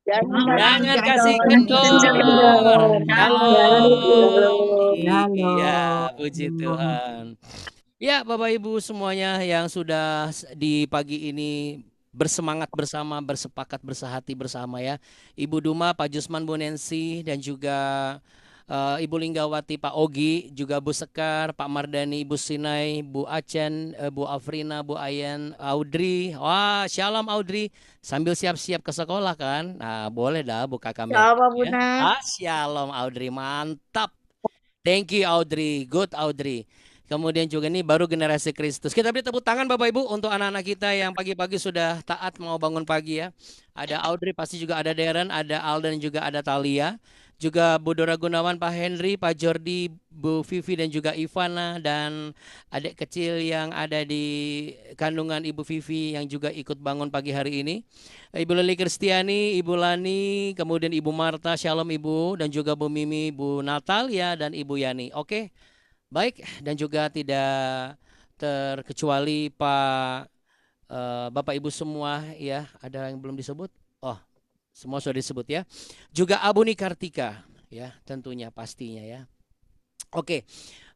Jangan kasih kendor. kendor. Shalom. Iya, puji Shalom. Tuhan. Ya, Bapak Ibu semuanya yang sudah di pagi ini bersemangat bersama, bersepakat bersehati bersama ya. Ibu Duma, Pak Jusman, Bu Nensi, dan juga Ibu Linggawati, Pak Ogi, juga Bu Sekar, Pak Mardani, Bu Sinai, Bu Acen, Bu Afrina, Bu Ayen, Audrey. Wah, shalom Audrey. Sambil siap-siap ke sekolah kan? Nah, boleh dah buka kamera Shalom, ya. Bunda. Shalom Audrey, mantap. Thank you Audrey, good Audrey. Kemudian juga ini baru generasi Kristus. Kita beri tepuk tangan Bapak Ibu untuk anak-anak kita yang pagi-pagi sudah taat mau bangun pagi ya. Ada Audrey, pasti juga ada Darren, ada Alden, juga ada Talia. Juga Bu Dora Gunawan, Pak Henry, Pak Jordi, Bu Vivi dan juga Ivana. Dan adik kecil yang ada di kandungan Ibu Vivi yang juga ikut bangun pagi hari ini. Ibu Leli Kristiani, Ibu Lani, kemudian Ibu Marta, Shalom Ibu, dan juga Bu Mimi, Bu Natalia, dan Ibu Yani. Oke, baik. Dan juga tidak terkecuali Bapak Ibu semua ya, ada yang belum disebut? Oh, semua sudah disebut ya. Juga Abuni Kartika ya, tentunya pastinya ya. Oke,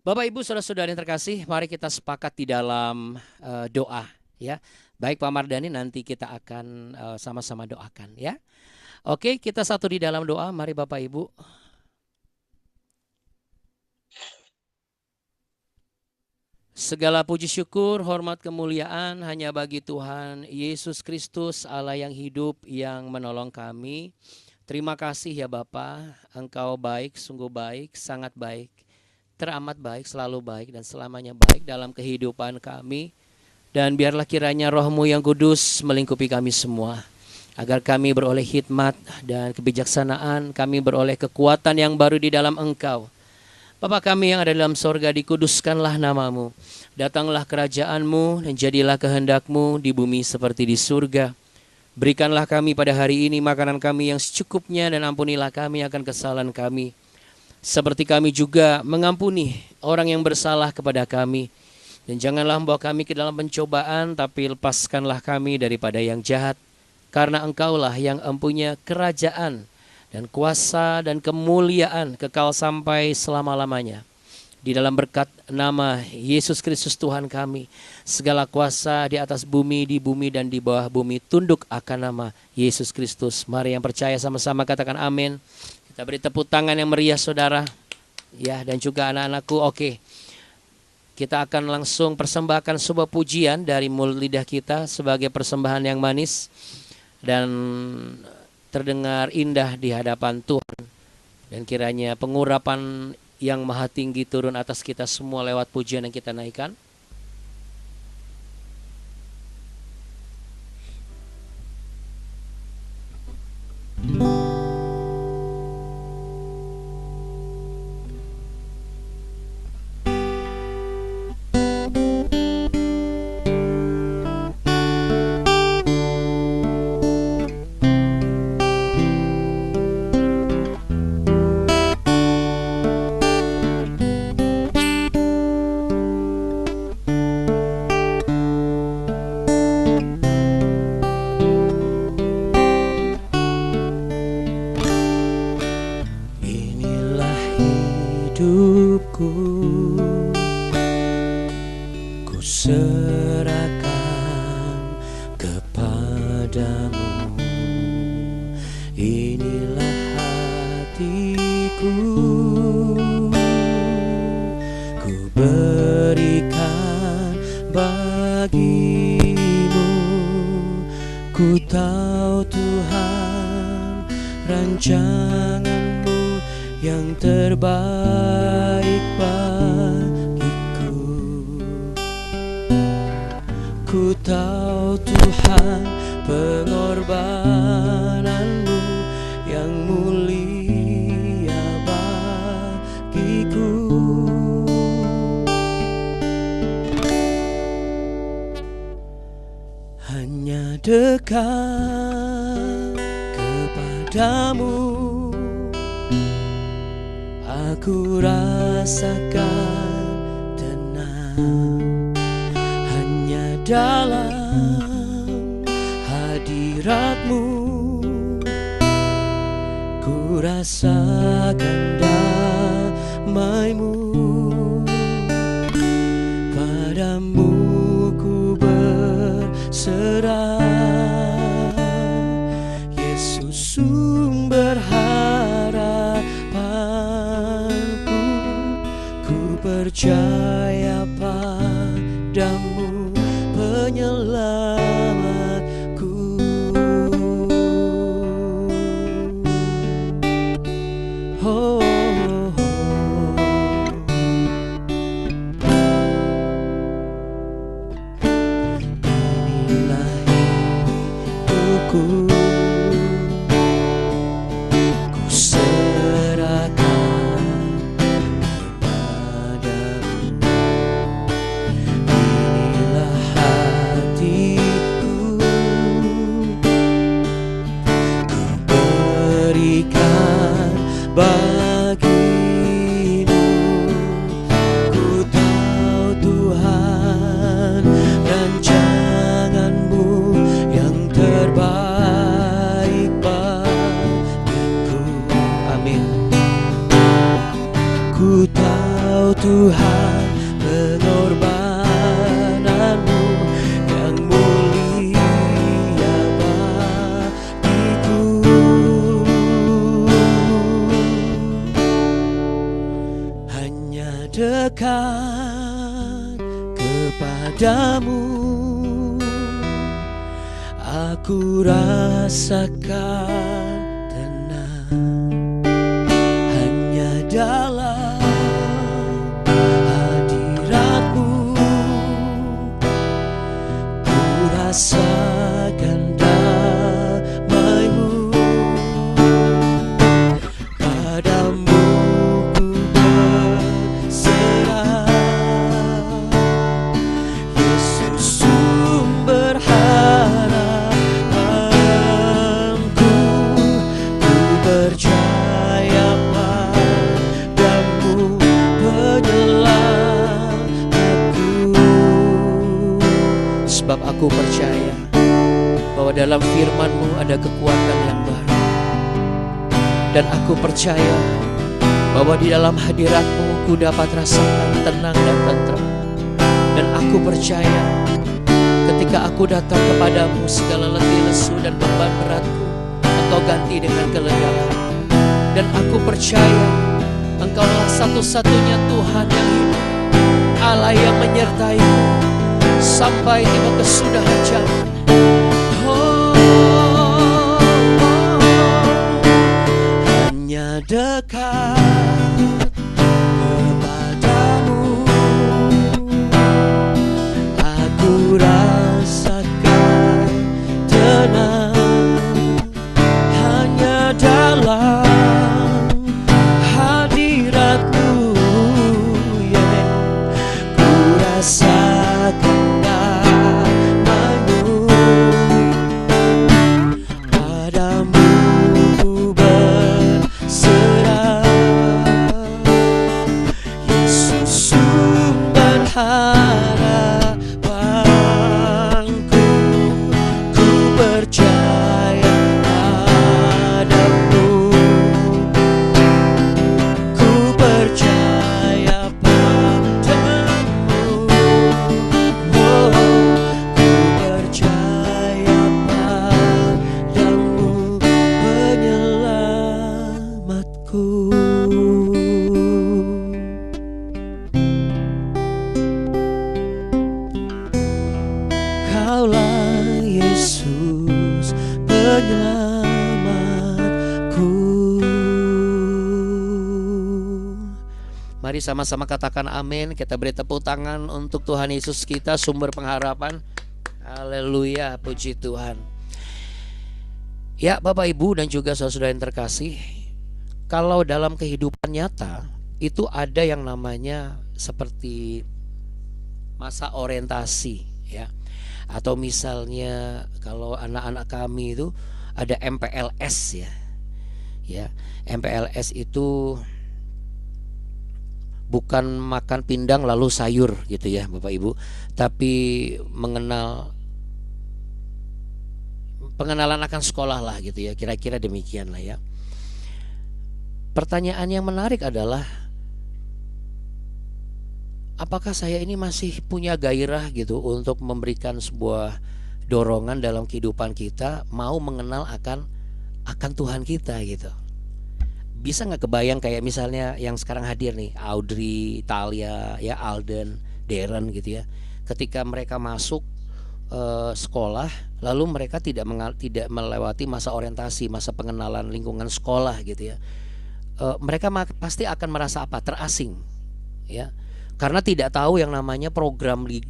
Bapak Ibu saudara-saudara yang terkasih, mari kita sepakat di dalam doa ya. Baik Pak Mardani, nanti kita akan sama-sama doakan ya. Oke, kita satu di dalam doa. Mari Bapak Ibu. Segala puji syukur, hormat, kemuliaan hanya bagi Tuhan Yesus Kristus, Allah yang hidup, yang menolong kami. Terima kasih ya Bapa, Engkau baik, sungguh baik, sangat baik, teramat baik, selalu baik, dan selamanya baik dalam kehidupan kami. Dan biarlah kiranya Roh-Mu yang kudus melingkupi kami semua, agar kami beroleh hikmat dan kebijaksanaan, kami beroleh kekuatan yang baru di dalam Engkau. Bapa kami yang ada dalam sorga, dikuduskanlah namamu. Datanglah kerajaan-Mu dan jadilah kehendak-Mu di bumi seperti di surga. Berikanlah kami pada hari ini makanan kami yang secukupnya, dan ampunilah kami akan kesalahan kami, seperti kami juga mengampuni orang yang bersalah kepada kami. Dan janganlah membawa kami ke dalam pencobaan, tapi lepaskanlah kami daripada yang jahat. Karena Engkaulah yang empunya kerajaan dan kuasa dan kemuliaan kekal sampai selama-lamanya. Di dalam berkat nama Yesus Kristus Tuhan kami, segala kuasa di atas bumi, di bumi, dan di bawah bumi tunduk akan nama Yesus Kristus. Mari yang percaya sama-sama katakan amin. Kita beri tepuk tangan yang meriah saudara. Ya, dan juga anak-anakku. Oke, kita akan langsung persembahkan sebuah pujian dari mulut lidah kita sebagai persembahan yang manis dan terdengar indah di hadapan Tuhan. Dan kiranya pengurapan yang maha tinggi turun atas kita semua lewat pujian yang kita naikkan. rasakan damai-Mu, padamu ku berserah. Yesus sumber harapanku, ku percaya padamu penyelamatku. Oh, oh, oh. Inilah hidupku, ku serahkan kepadamu. Inilah hatiku, ku berikan bagimu. Ku tahu Tuhan, rancangan-Mu yang terbaik bagiku. Amin. Ku tahu Tuhan, pengorbanan-Mu yang mulia bagiku. Hanya dekat kepadamu aku rasakan tenang. Hanya dalam hadirat-Mu ku rasakan damai-Mu. Padamu ku berserah. Yesus sumber harapanku, ku percaya padamu penyelamatku. Sebab aku percaya bahwa dalam firman-Mu ada kekuatan yang baru. Dan aku percaya bahwa di dalam hadirat-Mu ku dapat rasakan tenang dan tentram. Dan aku percaya ketika aku datang kepadamu, segala letih lesu dan beban beratku Engkau ganti dengan kelegaan. Dan aku percaya Engkaulah satu-satunya Tuhan yang hidup, Allah yang menyertai-Mu sampai tiba kesudahan zaman. Hanya dekat kepadamu aku rasakan tenang. Hanya dalam hadirat-Mu, yeah, ku rasakan damai-Mu. Padamu ku berserah. Yesus sumber harapanku, ku percaya padamu. Ku percaya padamu. Oh, ku percaya padamu penyelamatku. Kaulah Yesus penyelamatku. Mari sama-sama katakan amin. Kita beri tepuk tangan untuk Tuhan Yesus kita, sumber pengharapan. Haleluya, puji Tuhan. Ya Bapak Ibu dan juga saudara-saudara yang terkasih, kalau dalam kehidupan nyata itu ada yang namanya seperti masa orientasi, ya. Atau misalnya kalau anak-anak kami itu ada MPLS, ya. Ya, MPLS itu bukan makan pindang lalu sayur gitu ya Bapak Ibu, tapi pengenalan akan sekolah lah gitu ya, kira-kira demikian lah ya. Pertanyaan yang menarik adalah, apakah saya ini masih punya gairah gitu untuk memberikan sebuah dorongan dalam kehidupan kita, mau mengenal akan Tuhan kita gitu. Bisa nggak kebayang kayak misalnya yang sekarang hadir nih, Audrey, Talia, ya Alden, Darren gitu ya. Ketika mereka masuk sekolah, lalu mereka tidak melewati masa orientasi, masa pengenalan lingkungan sekolah gitu ya. Mereka pasti akan merasa apa? Terasing, ya. Karena tidak tahu yang namanya program di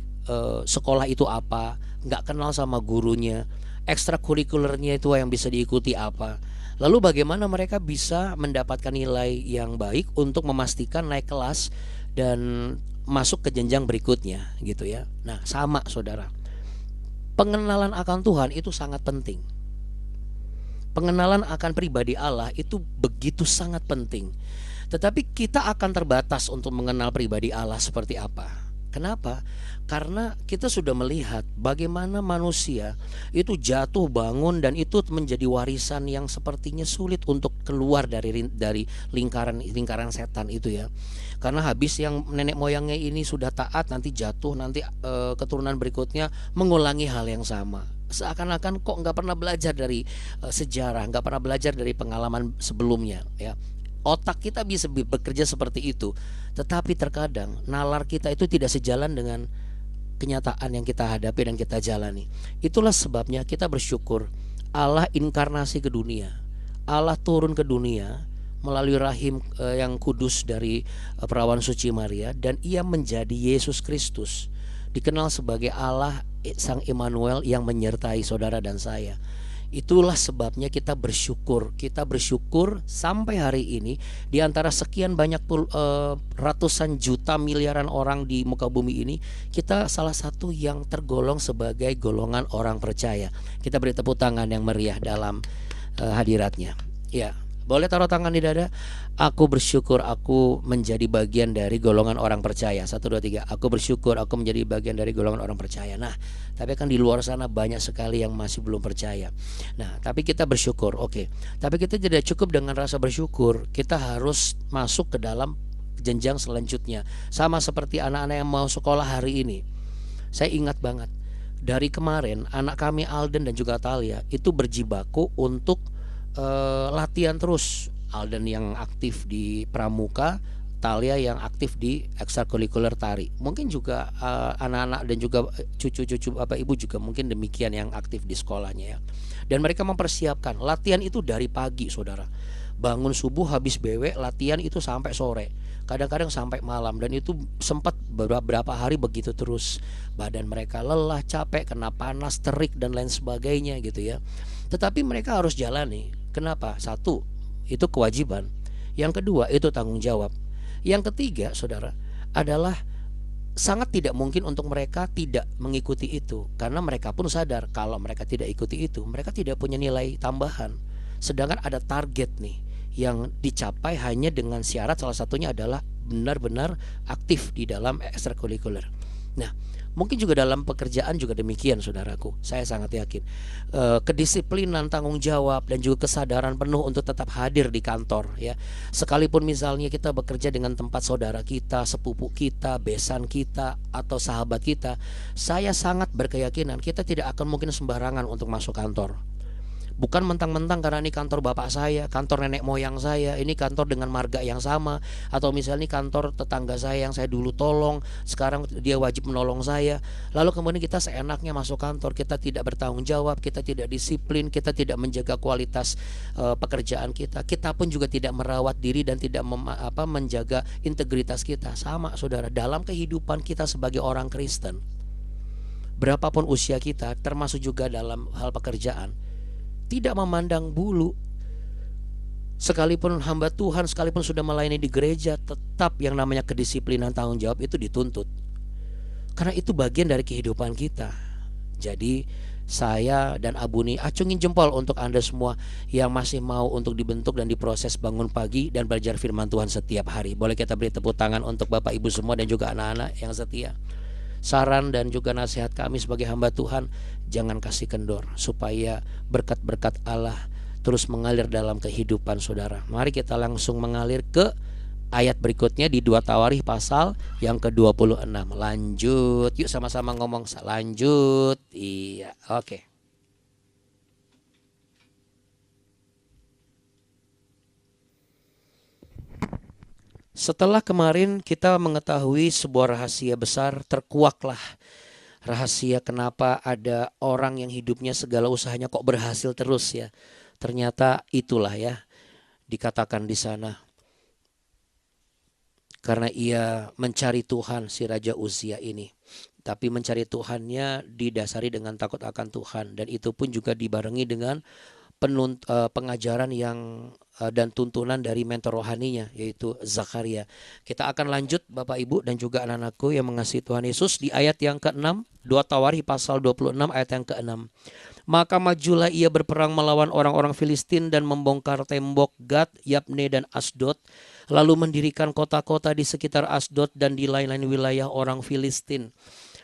sekolah itu apa, nggak kenal sama gurunya, ekstrakurikulernya itu yang bisa diikuti apa. Lalu bagaimana mereka bisa mendapatkan nilai yang baik untuk memastikan naik kelas dan masuk ke jenjang berikutnya gitu ya. Nah, sama saudara. Pengenalan akan Tuhan itu sangat penting. Pengenalan akan pribadi Allah itu begitu sangat penting. Tetapi kita akan terbatas untuk mengenal pribadi Allah seperti apa. Kenapa? Karena kita sudah melihat bagaimana manusia itu jatuh bangun dan itu menjadi warisan yang sepertinya sulit untuk keluar dari lingkaran setan itu ya. Karena habis yang nenek moyangnya ini sudah taat, nanti jatuh, nanti keturunan berikutnya mengulangi hal yang sama. Seakan-akan kok nggak pernah belajar dari sejarah, nggak pernah belajar dari pengalaman sebelumnya ya. Otak kita bisa bekerja seperti itu, tetapi terkadang nalar kita itu tidak sejalan dengan kenyataan yang kita hadapi dan kita jalani. Itulah sebabnya kita bersyukur Allah inkarnasi ke dunia, Allah turun ke dunia melalui rahim yang kudus dari perawan suci Maria, dan ia menjadi Yesus Kristus, dikenal sebagai Allah Sang Immanuel yang menyertai saudara dan saya. Itulah sebabnya kita bersyukur sampai hari ini di antara sekian banyak ratusan juta miliaran orang di muka bumi ini, kita salah satu yang tergolong sebagai golongan orang percaya. Kita beri tepuk tangan yang meriah dalam hadiratnya. Ya, boleh taruh tangan di dada. Aku bersyukur aku menjadi bagian dari golongan orang percaya. 1, 2, 3. Aku bersyukur aku menjadi bagian dari golongan orang percaya. Nah, tapi kan di luar sana banyak sekali yang masih belum percaya. Nah, tapi kita bersyukur, oke. Tapi kita tidak cukup dengan rasa bersyukur. Kita harus masuk ke dalam jenjang selanjutnya. Sama seperti anak-anak yang mau sekolah hari ini. Saya ingat banget, dari kemarin anak kami Alden dan juga Talia itu berjibaku untuk latihan terus. Alden yang aktif di pramuka, Talia yang aktif di ekstrakurikuler tari. Mungkin juga anak-anak dan juga cucu-cucu bapak ibu juga mungkin demikian yang aktif di sekolahnya ya. Dan mereka mempersiapkan latihan itu dari pagi, saudara. Bangun subuh, habis bewek, latihan itu sampai sore, kadang-kadang sampai malam. Dan itu sempat beberapa hari begitu terus. Badan mereka lelah, capek, kena panas, terik dan lain sebagainya gitu ya. Tetapi mereka harus jalani. Kenapa? 1, itu kewajiban. Yang kedua, itu tanggung jawab. Yang ketiga, saudara, adalah sangat tidak mungkin untuk mereka tidak mengikuti itu, karena mereka pun sadar kalau mereka tidak ikuti itu, mereka tidak punya nilai tambahan. Sedangkan ada target nih yang dicapai hanya dengan syarat, salah satunya adalah benar-benar aktif di dalam ekstrakurikuler. Nah, mungkin juga dalam pekerjaan juga demikian, saudaraku. Saya sangat yakin kedisiplinan, tanggung jawab, dan juga kesadaran penuh untuk tetap hadir di kantor ya. Sekalipun misalnya kita bekerja dengan tempat saudara kita, sepupu kita, besan kita, atau sahabat kita, saya sangat berkeyakinan kita tidak akan mungkin sembarangan untuk masuk kantor. Bukan mentang-mentang karena ini kantor bapak saya, kantor nenek moyang saya, ini kantor dengan marga yang sama, atau misalnya ini kantor tetangga saya yang saya dulu tolong, sekarang dia wajib menolong saya. Lalu kemudian kita seenaknya masuk kantor, kita tidak bertanggung jawab, kita tidak disiplin, kita tidak menjaga kualitas pekerjaan kita. Kita pun juga tidak merawat diri dan tidak menjaga integritas kita. Sama, saudara, dalam kehidupan kita sebagai orang Kristen, berapapun usia kita, termasuk juga dalam hal pekerjaan, tidak memandang bulu. Sekalipun hamba Tuhan, sekalipun sudah melayani di gereja, tetap yang namanya kedisiplinan, tanggung jawab itu dituntut. Karena itu bagian dari kehidupan kita. Jadi saya dan Abuni acungin jempol untuk Anda semua yang masih mau untuk dibentuk dan diproses bangun pagi dan belajar firman Tuhan setiap hari. Boleh kita beri tepuk tangan untuk Bapak Ibu semua dan juga anak-anak yang setia. Saran dan juga nasihat kami sebagai hamba Tuhan, jangan kasih kendor, supaya berkat-berkat Allah terus mengalir dalam kehidupan saudara. Mari kita langsung mengalir ke ayat berikutnya di 2 Tawarikh pasal yang ke-26. Lanjut, yuk sama-sama ngomong lanjut. Iya, oke. Setelah kemarin kita mengetahui sebuah rahasia besar, terkuaklah rahasia kenapa ada orang yang hidupnya segala usahanya kok berhasil terus ya. Ternyata itulah ya dikatakan di sana. Karena ia mencari Tuhan si Raja Uzia ini. Tapi mencari Tuhannya didasari dengan takut akan Tuhan. Dan itu pun juga dibarengi dengan pengajaran yang dan tuntunan dari mentor rohaninya, yaitu Zakaria. Kita akan lanjut Bapak Ibu dan juga anak-anakku yang mengasihi Tuhan Yesus di ayat yang ke-6, 2 Tawarikh pasal 26 ayat yang ke-6. Maka majulah ia berperang melawan orang-orang Filistin dan membongkar tembok Gad, Yabne dan Asdod, lalu mendirikan kota-kota di sekitar Asdod dan di lain-lain wilayah orang Filistin.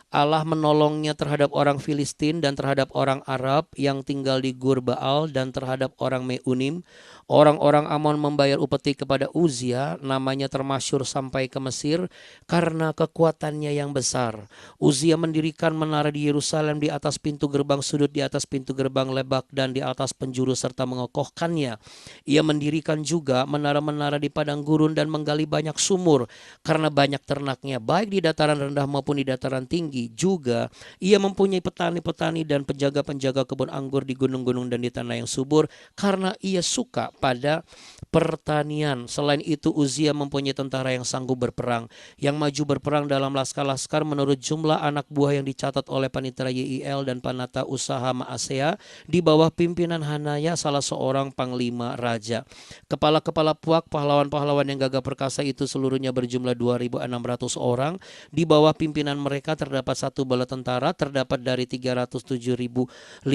Allah menolongnya terhadap orang Filistin dan terhadap orang Arab yang tinggal di Gur Baal dan terhadap orang Meunim. Orang-orang Amon membayar upeti kepada Uzia, namanya termasyhur sampai ke Mesir karena kekuatannya yang besar. Uzia mendirikan menara di Yerusalem di atas pintu gerbang sudut, di atas pintu gerbang lebak dan di atas penjuru serta mengokohkannya. Ia mendirikan juga menara-menara di padang gurun dan menggali banyak sumur karena banyak ternaknya baik di dataran rendah maupun di dataran tinggi. Juga ia mempunyai petani-petani dan penjaga-penjaga kebun anggur di gunung-gunung dan di tanah yang subur karena ia suka pada pertanian. Selain itu Uzia mempunyai tentara yang sanggup berperang, yang maju berperang dalam laskar-laskar menurut jumlah anak buah yang dicatat oleh panitera Yeiel dan panata usaha Maasea di bawah pimpinan Hanaya, salah seorang panglima raja. Kepala-kepala puak pahlawan-pahlawan yang gagah perkasa itu seluruhnya berjumlah 2.600 orang. Di bawah pimpinan mereka terdapat satu bala tentara, terdapat dari 307.500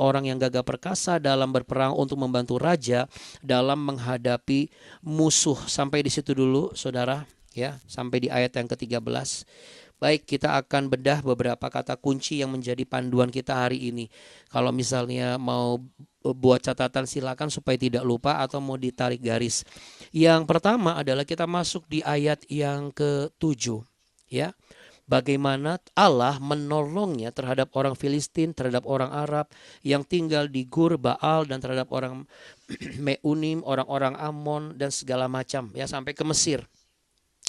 orang yang gagah perkasa dalam berperang untuk membantu raja dalam menghadapi musuh. Sampai di situ dulu saudara ya, sampai di ayat yang ke-13. Baik, kita akan bedah beberapa kata kunci yang menjadi panduan kita hari ini. Kalau misalnya mau buat catatan silakan supaya tidak lupa atau mau ditarik garis. Yang pertama adalah kita masuk di ayat yang ke-7 ya. Bagaimana Allah menolongnya terhadap orang Filistin, terhadap orang Arab yang tinggal di Gur Baal dan terhadap orang Meunim, orang-orang Amon dan segala macam ya, sampai ke Mesir.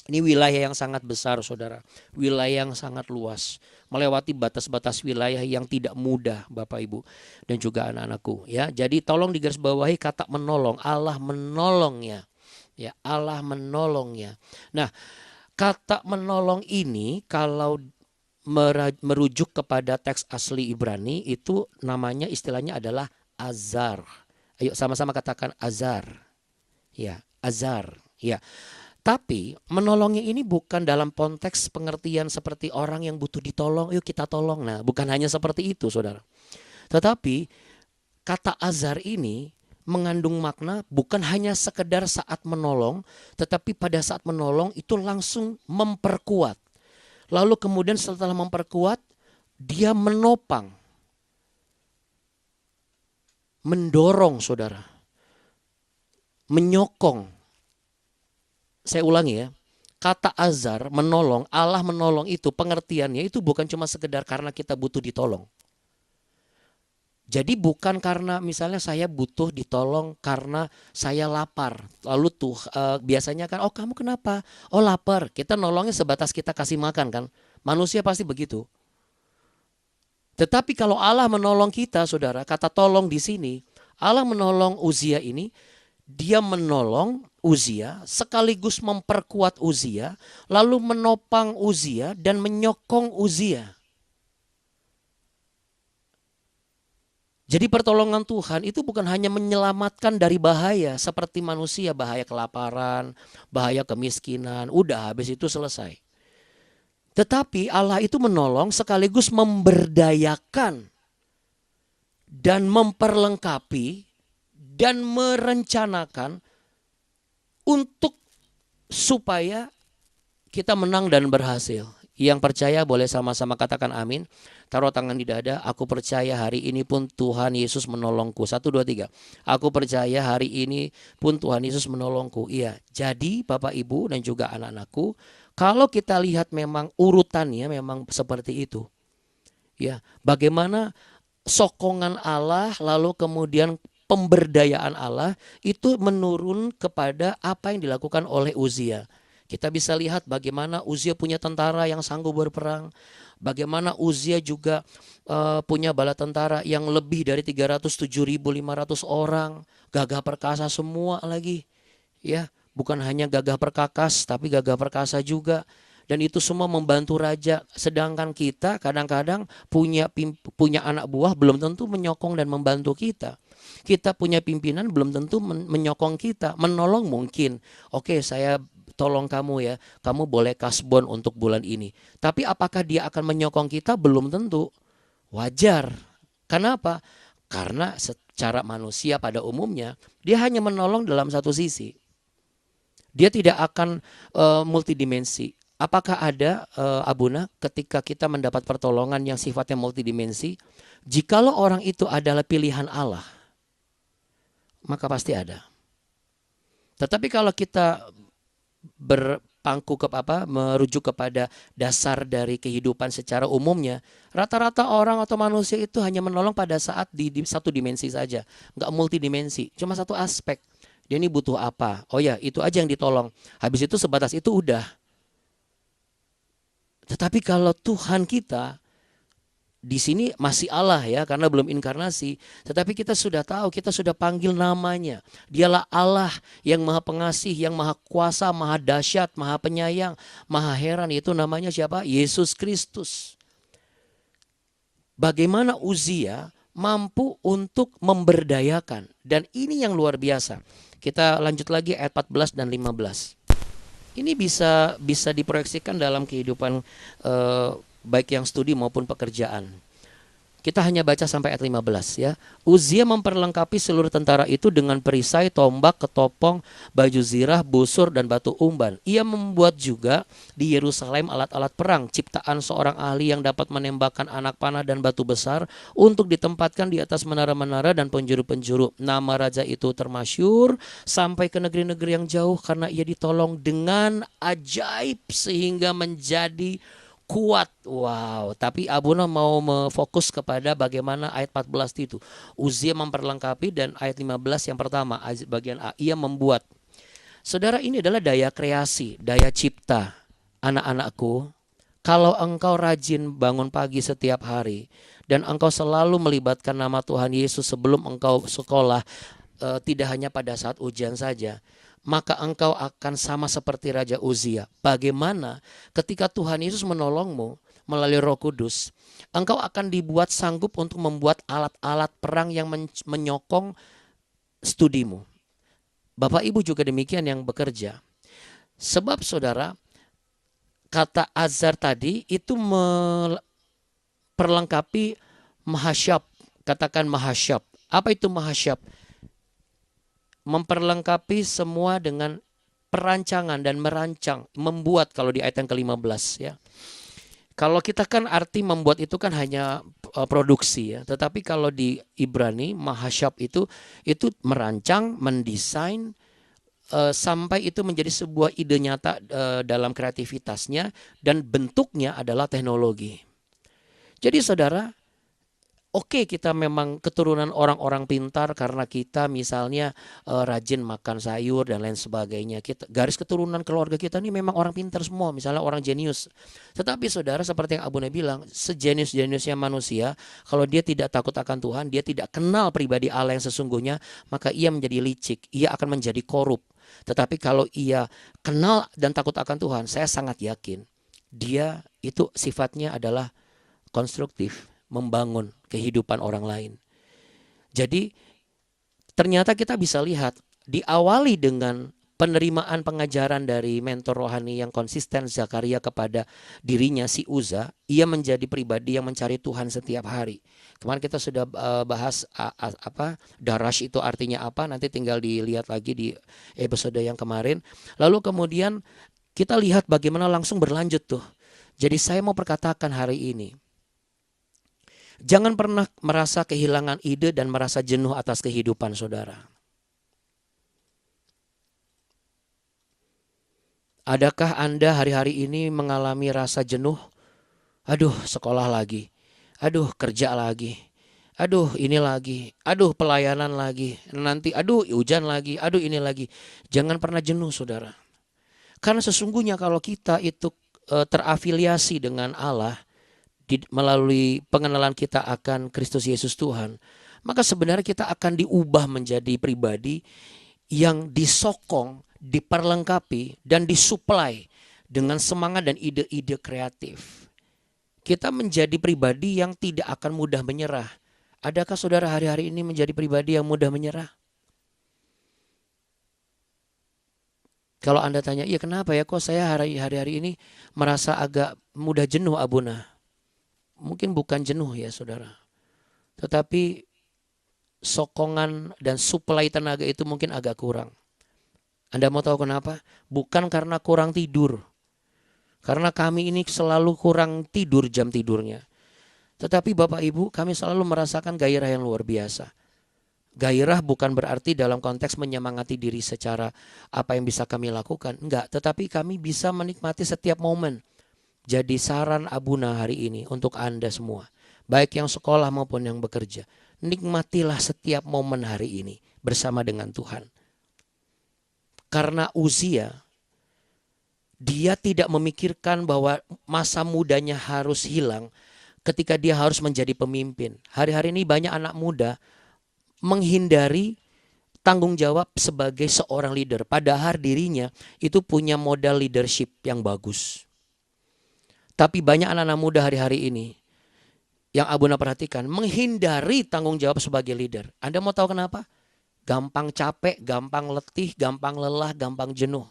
Ini wilayah yang sangat besar saudara, wilayah yang sangat luas, melewati batas-batas wilayah yang tidak mudah Bapak Ibu dan juga anak-anakku ya. Jadi tolong digarisbawahi kata menolong, Allah menolongnya ya, Allah menolongnya. Nah, kata menolong ini kalau merujuk kepada teks asli Ibrani itu namanya, istilahnya adalah azar. Ayo sama-sama katakan azar. Ya, azar. Ya. Tapi menolongnya ini bukan dalam konteks pengertian seperti orang yang butuh ditolong, yuk kita tolong. Nah, bukan hanya seperti itu saudara. Tetapi kata azar ini mengandung makna bukan hanya sekedar saat menolong, tetapi pada saat menolong itu langsung memperkuat. Lalu kemudian setelah memperkuat, dia menopang, mendorong saudara, menyokong. Saya ulangi ya, kata azar, menolong, Allah menolong itu pengertiannya itu bukan cuma sekedar karena kita butuh ditolong. Jadi bukan karena misalnya saya butuh ditolong karena saya lapar. Lalu tuh biasanya kan, oh kamu kenapa? Oh lapar. Kita nolongnya sebatas kita kasih makan kan. Manusia pasti begitu. Tetapi kalau Allah menolong kita saudara, kata tolong di sini, Allah menolong Uzia ini, dia menolong Uzia sekaligus memperkuat Uzia, lalu menopang Uzia dan menyokong Uzia. Jadi pertolongan Tuhan itu bukan hanya menyelamatkan dari bahaya seperti manusia, bahaya kelaparan, bahaya kemiskinan, udah habis itu selesai. Tetapi Allah itu menolong sekaligus memberdayakan dan memperlengkapi dan merencanakan untuk supaya kita menang dan berhasil. Yang percaya boleh sama-sama katakan amin. Taruh tangan di dada. Aku percaya hari ini pun Tuhan Yesus menolongku. 1, 2, 3. Aku percaya hari ini pun Tuhan Yesus menolongku. Iya. Jadi Bapak Ibu dan juga anak-anakku, kalau kita lihat memang urutannya memang seperti itu. Ya, bagaimana sokongan Allah lalu kemudian pemberdayaan Allah itu menurun kepada apa yang dilakukan oleh Uzia. Kita bisa lihat bagaimana Uzia punya tentara yang sanggup berperang. Bagaimana Uzia juga punya bala tentara yang lebih dari 307.500 orang. Gagah perkasa semua lagi. Ya, bukan hanya gagah perkakas tapi gagah perkasa juga. Dan itu semua membantu raja. Sedangkan kita kadang-kadang punya anak buah belum tentu menyokong dan membantu kita. Kita punya pimpinan belum tentu menyokong kita. Menolong mungkin. Oke, saya tolong kamu ya, kamu boleh kasbon untuk bulan ini. Tapi apakah dia akan menyokong kita? Belum tentu. Wajar. Kenapa? Karena secara manusia pada umumnya dia hanya menolong dalam satu sisi. Dia tidak akan multidimensi. Apakah ada Abuna ketika kita mendapat pertolongan yang sifatnya multidimensi? Jikalau orang itu adalah pilihan Allah, maka pasti ada. Tetapi kalau kita merujuk kepada dasar dari kehidupan secara umumnya, rata-rata orang atau manusia itu hanya menolong pada saat di satu dimensi saja, nggak multidimensi, cuma satu aspek. Dia ini butuh apa? Oh ya, itu aja yang ditolong. Habis itu sebatas itu udah. Tetapi kalau Tuhan kita di sini masih Allah ya, karena belum inkarnasi. Tetapi kita sudah tahu, kita sudah panggil namanya. Dialah Allah yang maha pengasih, yang maha kuasa, maha dahsyat, maha penyayang, maha heran. Itu namanya siapa? Yesus Kristus. Bagaimana Uzia mampu untuk memberdayakan. Dan ini yang luar biasa. Kita lanjut lagi ayat 14 dan 15. Ini bisa diproyeksikan dalam kehidupan baik yang studi maupun pekerjaan. Kita hanya baca sampai ayat 15 ya. Uzia memperlengkapi seluruh tentara itu dengan perisai, tombak, ketopong, baju zirah, busur, dan batu umban. Ia membuat juga di Yerusalem alat-alat perang, ciptaan seorang ahli yang dapat menembakkan anak panah dan batu besar untuk ditempatkan di atas menara-menara dan penjuru-penjuru. Nama raja itu termasyur sampai ke negeri-negeri yang jauh karena ia ditolong dengan ajaib sehingga menjadi kuat. Wow, tapi Abuna mau fokus kepada bagaimana ayat 14 itu. Uzia memperlengkapi, dan ayat 15 yang pertama bagian A, ia membuat. Saudara, ini adalah daya kreasi, daya cipta. Anak-anakku, kalau engkau rajin bangun pagi setiap hari dan engkau selalu melibatkan nama Tuhan Yesus sebelum engkau sekolah, tidak hanya pada saat ujian saja, maka engkau akan sama seperti Raja Uzia. Bagaimana ketika Tuhan Yesus menolongmu melalui Roh Kudus, engkau akan dibuat sanggup untuk membuat alat-alat perang yang menyokong studimu. Bapak Ibu juga demikian yang bekerja. Sebab saudara, kata Azar tadi itu memperlengkapi mahasyab. Katakan mahasyab. Apa itu mahasyab? Memperlengkapi semua dengan perancangan dan merancang, membuat kalau di ayat yang ke-15 ya. Kalau kita kan arti membuat itu kan hanya produksi ya, tetapi kalau di Ibrani mahasyab itu merancang, mendesain sampai itu menjadi sebuah ide nyata dalam kreativitasnya, dan bentuknya adalah teknologi. Jadi saudara, oke, kita memang keturunan orang-orang pintar karena kita misalnya rajin makan sayur dan lain sebagainya. Garis keturunan keluarga kita ini memang orang pintar semua, misalnya orang jenius. Tetapi saudara, seperti yang Abuna bilang, sejenius-jeniusnya manusia, kalau dia tidak takut akan Tuhan, dia tidak kenal pribadi Allah yang sesungguhnya, maka ia menjadi licik, ia akan menjadi korup. Tetapi kalau ia kenal dan takut akan Tuhan, saya sangat yakin dia itu sifatnya adalah konstruktif, membangun kehidupan orang lain. Jadi ternyata kita bisa lihat, diawali dengan penerimaan pengajaran dari mentor rohani yang konsisten Zakaria kepada dirinya si Uza, ia menjadi pribadi yang mencari Tuhan setiap hari. Kemarin kita sudah bahas darash itu artinya apa, nanti tinggal dilihat lagi di episode yang kemarin. Lalu kemudian kita lihat bagaimana langsung berlanjut tuh. Jadi saya mau perkatakan hari ini, jangan pernah merasa kehilangan ide dan merasa jenuh atas kehidupan saudara. Adakah Anda hari-hari ini mengalami rasa jenuh? Aduh, sekolah lagi. Aduh, kerja lagi. Aduh, ini lagi. Aduh, pelayanan lagi. Nanti, aduh, hujan lagi. Aduh, ini lagi. Jangan pernah jenuh, saudara. Karena sesungguhnya kalau kita itu terafiliasi dengan Allah melalui pengenalan kita akan Kristus Yesus Tuhan, maka sebenarnya kita akan diubah menjadi pribadi yang disokong, diperlengkapi, dan disuplai dengan semangat dan ide-ide kreatif. Kita menjadi pribadi yang tidak akan mudah menyerah. Adakah saudara hari-hari ini menjadi pribadi yang mudah menyerah? Kalau Anda tanya, iya kenapa ya kok saya hari-hari ini merasa agak mudah jenuh Abuna? Mungkin bukan jenuh ya saudara. Tetapi sokongan dan suplai tenaga itu mungkin agak kurang. Anda mau tahu kenapa? Bukan karena kurang tidur. Karena kami ini selalu kurang tidur jam tidurnya. Tetapi Bapak Ibu, kami selalu merasakan gairah yang luar biasa. Gairah bukan berarti dalam konteks menyemangati diri secara apa yang bisa kami lakukan. Enggak, tetapi kami bisa menikmati setiap momen. Jadi saran Abuna hari ini untuk Anda semua, baik yang sekolah maupun yang bekerja, nikmatilah setiap momen hari ini bersama dengan Tuhan. Karena Uzia, dia tidak memikirkan bahwa masa mudanya harus hilang ketika dia harus menjadi pemimpin. Hari-hari ini banyak anak muda menghindari tanggung jawab sebagai seorang leader. Padahal dirinya itu punya modal leadership yang bagus. Tapi banyak anak-anak muda hari-hari ini yang Abuna perhatikan menghindari tanggung jawab sebagai leader. Anda mau tahu kenapa? Gampang capek, gampang letih, gampang lelah, gampang jenuh.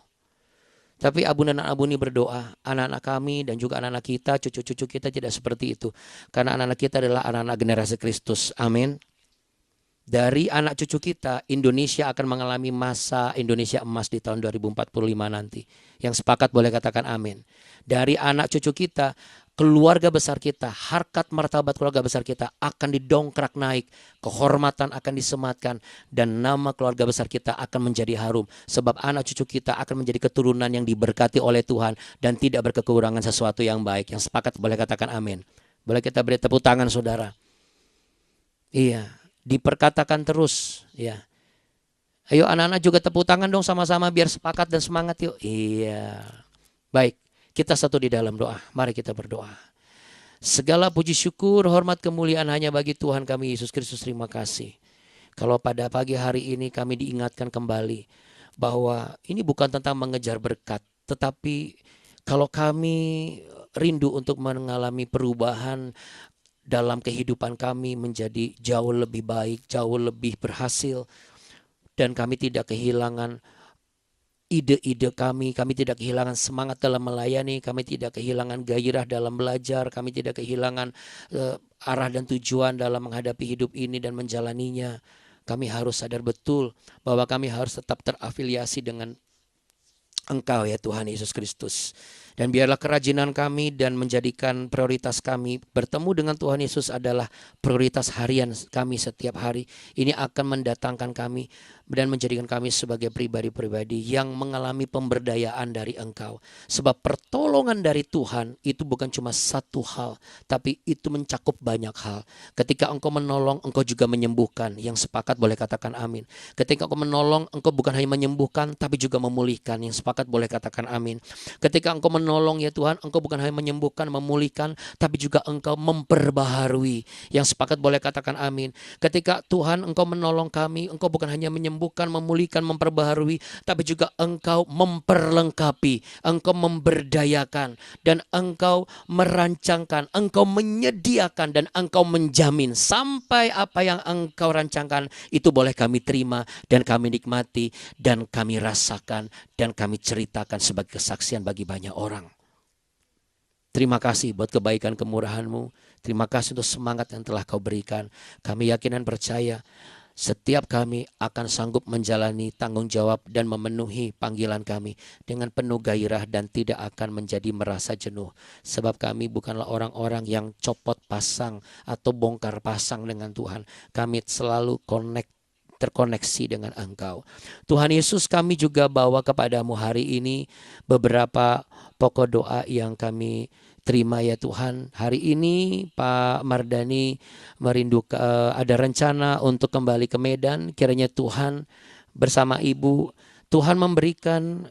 Tapi Abuna dan Abuni berdoa, anak-anak kami dan juga anak-anak kita, cucu-cucu kita tidak seperti itu. Karena anak-anak kita adalah anak-anak generasi Kristus. Amin. Dari anak cucu kita, Indonesia akan mengalami masa Indonesia emas di tahun 2045 nanti. Yang sepakat boleh katakan amin. Dari anak cucu kita, keluarga besar kita, harkat martabat keluarga besar kita akan didongkrak naik. Kehormatan akan disematkan dan nama keluarga besar kita akan menjadi harum. Sebab anak cucu kita akan menjadi keturunan yang diberkati oleh Tuhan dan tidak berkekurangan sesuatu yang baik. Yang sepakat boleh katakan amin. Boleh kita beri tepuk tangan saudara. Iya. Diperkatakan terus ya. Ayo anak-anak juga tepuk tangan dong sama-sama biar sepakat dan semangat yuk. Iya. Baik, kita satu di dalam doa. Mari kita berdoa. Segala puji syukur, hormat, kemuliaan hanya bagi Tuhan kami Yesus Kristus. Terima kasih. Kalau pada pagi hari ini kami diingatkan kembali bahwa ini bukan tentang mengejar berkat, tetapi kalau kami rindu untuk mengalami perubahan dalam kehidupan kami menjadi jauh lebih baik, jauh lebih berhasil. Dan kami tidak kehilangan ide-ide kami tidak kehilangan semangat dalam melayani, kami tidak kehilangan gairah dalam belajar, kami tidak kehilangan arah dan tujuan dalam menghadapi hidup ini dan menjalaninya. Kami harus sadar betul bahwa kami harus tetap terafiliasi dengan Engkau ya Tuhan Yesus Kristus. Dan biarlah kerajinan kami dan menjadikan prioritas kami bertemu dengan Tuhan Yesus adalah prioritas harian kami setiap hari. Ini akan mendatangkan kami dan menjadikan kami sebagai pribadi-pribadi yang mengalami pemberdayaan dari Engkau. Sebab pertolongan dari Tuhan itu bukan cuma satu hal, tapi itu mencakup banyak hal. Ketika Engkau menolong, Engkau juga menyembuhkan. Yang sepakat boleh katakan amin. Ketika Engkau menolong, Engkau bukan hanya menyembuhkan, tapi juga memulihkan. Yang sepakat boleh katakan amin. Ketika Engkau menolong ya Tuhan, Engkau bukan hanya menyembuhkan, memulihkan, tapi juga Engkau memperbaharui. Yang sepakat boleh katakan amin. Ketika Tuhan Engkau menolong kami, Engkau bukan hanya menyembuhkan, memulihkan, memperbaharui, tapi juga Engkau memperlengkapi, Engkau memberdayakan, dan Engkau merancangkan, Engkau menyediakan, dan Engkau menjamin sampai apa yang Engkau rancangkan itu boleh kami terima dan kami nikmati dan kami rasakan dan kami ceritakan sebagai kesaksian bagi banyak orang. Terima kasih buat kebaikan kemurahan-Mu. Terima kasih untuk semangat yang telah Kau berikan. Kami yakin dan percaya setiap kami akan sanggup menjalani tanggung jawab dan memenuhi panggilan kami dengan penuh gairah dan tidak akan menjadi merasa jenuh. Sebab kami bukanlah orang-orang yang copot pasang atau bongkar pasang dengan Tuhan. Kami selalu terkoneksi dengan Engkau. Tuhan Yesus, kami juga bawa kepadamu hari ini beberapa pokok doa yang kami terima ya Tuhan. Hari ini Pak Mardani merindukan ada rencana untuk kembali ke Medan. Kiranya Tuhan bersama Ibu, Tuhan memberikan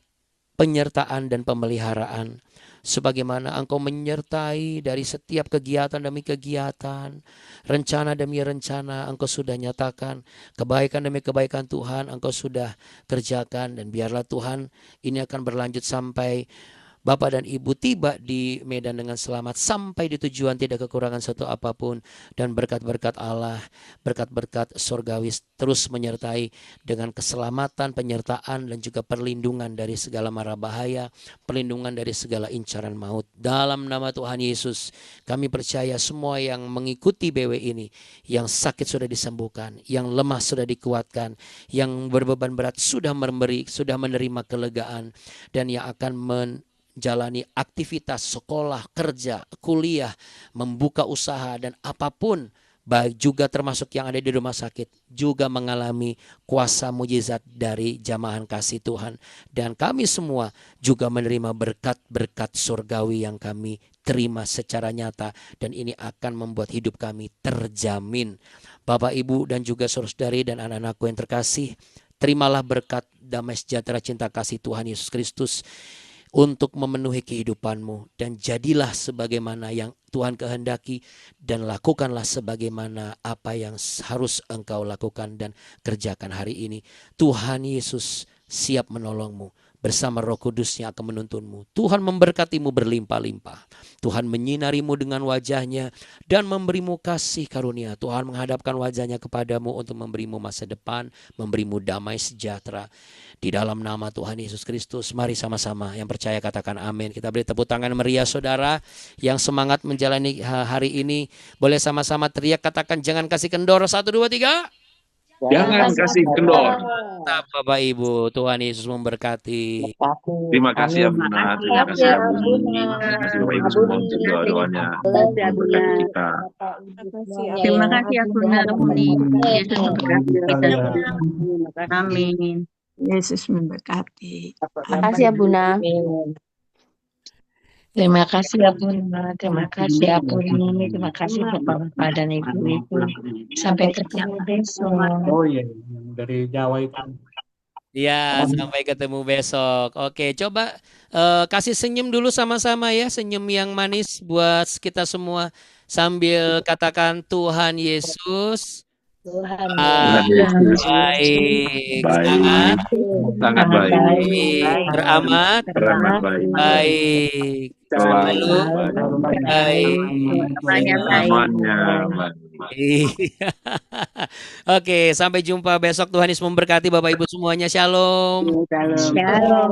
penyertaan dan pemeliharaan. Sebagaimana Engkau menyertai dari setiap kegiatan demi kegiatan, rencana demi rencana Engkau sudah nyatakan, kebaikan demi kebaikan Tuhan Engkau sudah kerjakan, dan biarlah Tuhan ini akan berlanjut sampai Bapak dan Ibu tiba di Medan dengan selamat, sampai di tujuan tidak kekurangan satu apapun, dan berkat-berkat Allah, berkat-berkat surgawi terus menyertai dengan keselamatan, penyertaan, dan juga perlindungan dari segala mara bahaya, perlindungan dari segala incaran maut. Dalam nama Tuhan Yesus, kami percaya semua yang mengikuti BW ini, yang sakit sudah disembuhkan, yang lemah sudah dikuatkan, yang berbeban berat sudah menerima kelegaan, dan yang akan jalani aktivitas sekolah, kerja, kuliah, membuka usaha, dan apapun, baik juga termasuk yang ada di rumah sakit, juga mengalami kuasa mujizat dari jamahan kasih Tuhan. Dan kami semua juga menerima berkat-berkat surgawi yang kami terima secara nyata, dan ini akan membuat hidup kami terjamin. Bapak, Ibu, dan juga saudara-saudari dan anak-anakku yang terkasih, terimalah berkat damai sejahtera cinta kasih Tuhan Yesus Kristus untuk memenuhi kehidupanmu, dan jadilah sebagaimana yang Tuhan kehendaki, dan lakukanlah sebagaimana apa yang harus engkau lakukan dan kerjakan hari ini. Tuhan Yesus siap menolongmu bersama Roh Kudus yang akan menuntunmu. Tuhan memberkatimu berlimpah-limpah. Tuhan menyinarimu dengan wajahnya dan memberimu kasih karunia. Tuhan menghadapkan wajahnya kepadamu untuk memberimu masa depan, memberimu damai sejahtera. Di dalam nama Tuhan Yesus Kristus, mari sama-sama yang percaya katakan amin. Kita beri tepuk tangan meriah saudara yang semangat menjalani hari ini. Boleh sama-sama teriak katakan jangan kasih kendor. 1, 2, 3. Jangan kasih kendor. Mantap Bapak Ibu, Tuhan Yesus memberkati. Terima kasih Abuna, terima kasih Abuni, terima kasih Bapak Ibu semua untuk doa-doanya memberkati kita. Terima kasih Abuna Abuni. Yesus memberkati kita. Amin. Yesus memberkati. Terima kasih Abuna. Terima kasih Abuna. Terima kasih Abuni. Terima kasih Bapak-bapak dan Ibu-ibu. Sampai ketemu besok. Oh iya, dari Jawa itu. Ya, sampai ketemu besok. Oke, coba kasih senyum dulu sama-sama ya, senyum yang manis buat kita semua sambil katakan Tuhan Yesus. Tuhan Yesus. Baik, Baik. Sangat baik. teramat, baik. baik, selalu baik. Semuanya baik. Semuanya baik. Iya. Oke, sampai jumpa besok. Tuhan Yesus memberkati Bapak Ibu semuanya. Shalom. Shalom.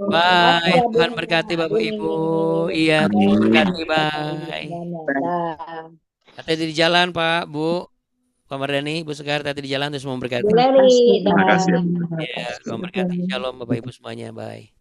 Bye. Tuhan berkati Bapak Ibu. Iya, Tuhan berkati. Bye. Hati-hati di jalan, Pak, Bu. Pak Mardani, Bu Sekar, hati-hati di jalan. Terus memberkati. Terima kasih. Ya, Tuhan berkati. Shalom Bapak Ibu semuanya. Bye.